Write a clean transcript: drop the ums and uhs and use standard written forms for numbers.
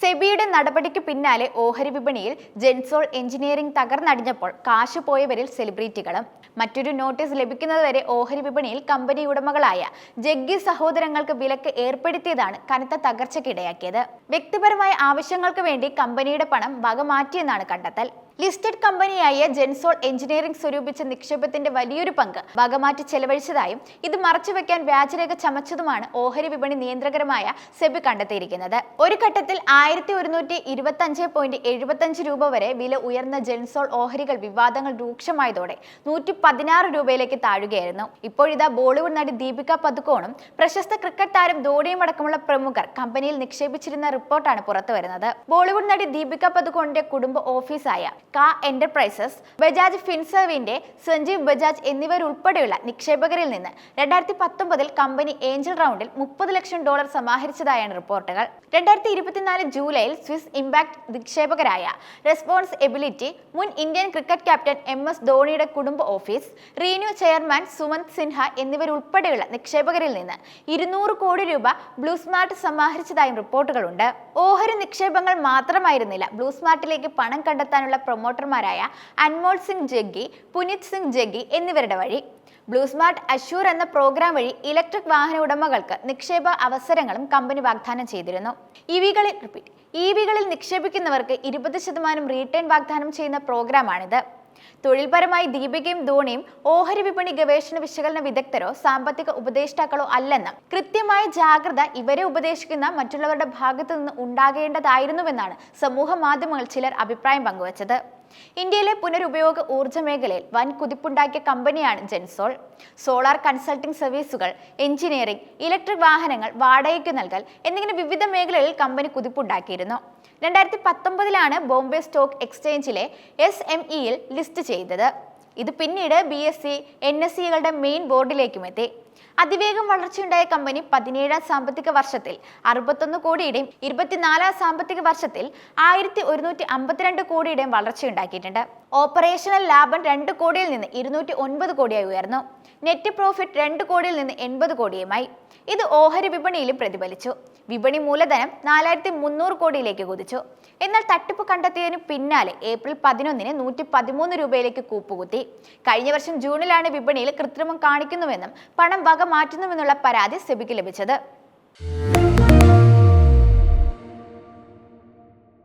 സെബിയുടെ നടപടിക്ക് പിന്നാലെ ഓഹരി വിപണിയിൽ ജെൻസോൾ എഞ്ചിനീയറിംഗ് തകർന്നടിഞ്ഞപ്പോൾ കാശ് പോയവരിൽ സെലിബ്രിറ്റികളും. മറ്റൊരു നോട്ടീസ് ലഭിക്കുന്നതുവരെ ഓഹരി വിപണിയിൽ കമ്പനി ഉടമകളായ ജഗ്ഗി സഹോദരങ്ങൾക്ക് വിലക്ക് ഏർപ്പെടുത്തിയതാണ് കനത്ത തകർച്ചയ്ക്കിടയാക്കിയത്. വ്യക്തിപരമായ ആവശ്യങ്ങൾക്ക് വേണ്ടി കമ്പനിയുടെ പണം വകമാറ്റിയെന്നാണ് കണ്ടെത്തൽ. ലിസ്റ്റഡ് കമ്പനിയായ ജെൻസോൾ എഞ്ചിനീയറിംഗ് സ്വരൂപിച്ച നിക്ഷേപത്തിന്റെ വലിയൊരു പങ്ക് വകമാറ്റി ചെലവഴിച്ചതായും ഇത് മറച്ചുവെക്കാൻ വ്യാജരേഖ ചമച്ചതുമാണ് ഓഹരി വിപണി നിയന്ത്രകരമായ സെബി കണ്ടെത്തിയിരിക്കുന്നത്. ഒരു ഘട്ടത്തിൽ 1125.75 രൂപ വരെ വില ഉയർന്ന ജെൻസോൾ ഓഹരികൾ വിവാദങ്ങൾ രൂക്ഷമായതോടെ 116 രൂപയിലേക്ക് താഴുകയായിരുന്നു. ഇപ്പോഴിതാ ബോളിവുഡ് നടി ദീപിക പദുക്കോണും പ്രശസ്ത ക്രിക്കറ്റ് താരം ധോണിയും അടക്കമുള്ള പ്രമുഖർ കമ്പനിയിൽ നിക്ഷേപിച്ചിരുന്ന റിപ്പോർട്ടാണ് പുറത്തുവരുന്നത്. ബോളിവുഡ് നടി ദീപിക പദുക്കോണിന്റെ കുടുംബ ഓഫീസായ കാ എന്റർപ്രൈസസ്, ബജാജ് ഫിൻസർവിന്റെ സഞ്ജീവ് ബജാജ് എന്നിവരുൾപ്പെടെയുള്ള നിക്ഷേപകരിൽ നിന്ന് 2019 കമ്പനി ഏഞ്ചൽ റൗണ്ടിൽ $30 ലക്ഷം സമാഹരിച്ചതായാണ് റിപ്പോർട്ടുകൾ. 2024 ജൂലൈയിൽ സ്വിസ് ഇമ്പാക്ട് നിക്ഷേപകരായ റെസ്പോൺസ് എബിലിറ്റി, മുൻ ഇന്ത്യൻ ക്രിക്കറ്റ് ക്യാപ്റ്റൻ MS ധോണിയുടെ കുടുംബ ഓഫീസ്, റീന്യൂ ചെയർമാൻ സുമന്ത് സിൻഹ എന്നിവരുൾപ്പെടെയുള്ള നിക്ഷേപകരിൽ നിന്ന് 200 കോടി രൂപ ബ്ലൂ സ്മാർട്ട് സമാഹരിച്ചതായും റിപ്പോർട്ടുകളുണ്ട്. ഓഹരി നിക്ഷേപങ്ങൾ മാത്രമായിരുന്നില്ല ബ്ലൂ സ്മാർട്ടിലേക്ക് പണം കണ്ടെത്താനുള്ള പ്രൊമോട്ടർമാരായ അൻമോൾ സിംഗ് ജഗ്ഗി, പുനീത് സിംഗ് ജഗ്ഗി എന്നിവരുടെ വഴി. ബ്ലൂ സ്മാർട്ട് അഷ്യൂർ എന്ന പ്രോഗ്രാം വഴി ഇലക്ട്രിക് വാഹന ഉടമകൾക്ക് നിക്ഷേപ അവസരങ്ങളും കമ്പനി വാഗ്ദാനം ചെയ്തിരുന്നു. ഇവികളിൽ നിക്ഷേപിക്കുന്നവർക്ക് 20% റീറ്റേൺ വാഗ്ദാനം ചെയ്യുന്ന പ്രോഗ്രാമാണിത്. തൊഴിൽപരമായി ദീപികയും ധോണിയും ഓഹരി വിപണി ഗവേഷണ വിശകലന വിദഗ്ധരോ സാമ്പത്തിക ഉപദേഷ്ടാക്കളോ അല്ലെന്നും കൃത്യമായ ജാഗ്രത ഇവരെ ഉപദേശിക്കുന്ന മറ്റുള്ളവരുടെ ഭാഗത്തു നിന്ന് ഉണ്ടാകേണ്ടതായിരുന്നുവെന്നാണ് സമൂഹ മാധ്യമങ്ങളിൽ ചിലർ അഭിപ്രായം പങ്കുവച്ചത്. ഇന്ത്യയിലെ പുനരുപയോഗ ഊർജ്ജ മേഖലയിൽ വൻ കുതിപ്പുണ്ടാക്കിയ കമ്പനിയാണ് ജെൻസോൾ. സോളാർ കൺസൾട്ടിംഗ് സർവീസുകൾ, എഞ്ചിനീയറിംഗ്, ഇലക്ട്രിക് വാഹനങ്ങൾ വാടകയ്ക്ക് നൽകൽ എന്നിങ്ങനെ വിവിധ മേഖലകളിൽ കമ്പനി കുതിപ്പുണ്ടാക്കിയിരുന്നു. 2019 ബോംബെ സ്റ്റോക്ക് എക്സ്ചേഞ്ചിലെ SMEയിൽ ലിസ്റ്റ് ചെയ്തത്. ഇത് പിന്നീട് BSE, NSEകളുടെ മെയിൻ ബോർഡിലേക്കും എത്തി. അതിവേഗം വളർച്ചയുണ്ടായ കമ്പനി 17-ാം സാമ്പത്തിക വർഷത്തിൽ 61 കോടിയുടെയും 24-ാം സാമ്പത്തിക വർഷത്തിൽ 1152 കോടിയുടെയും വളർച്ചയുണ്ടാക്കിയിട്ടുണ്ട്. ഓപ്പറേഷണൽ ലാഭം 2 കോടിയിൽ നിന്ന് 209 കോടിയായി ഉയർന്നു. നെറ്റ് പ്രോഫിറ്റ് 2 കോടിയിൽ നിന്ന് 80 കോടിയുമായി. ഇത് ഓഹരി വിപണിയിലും പ്രതിഫലിച്ചു. വിപണി മൂലധനം 4300 കോടിയിലേക്ക് കുതിച്ചു. എന്നാൽ തട്ടിപ്പ് കണ്ടെത്തിയതിനു പിന്നാലെ ഏപ്രിൽ 11-ന് 113 രൂപയിലേക്ക് കൂപ്പുകുത്തി. കഴിഞ്ഞ വർഷം ജൂണിലാണ് വിപണിയിൽ കൃത്രിമം കാണിക്കുന്നുവെന്നും പണം വക മാറ്റുന്നുവെന്നുള്ള പരാതി സെബിക്ക് ലഭിച്ചത്.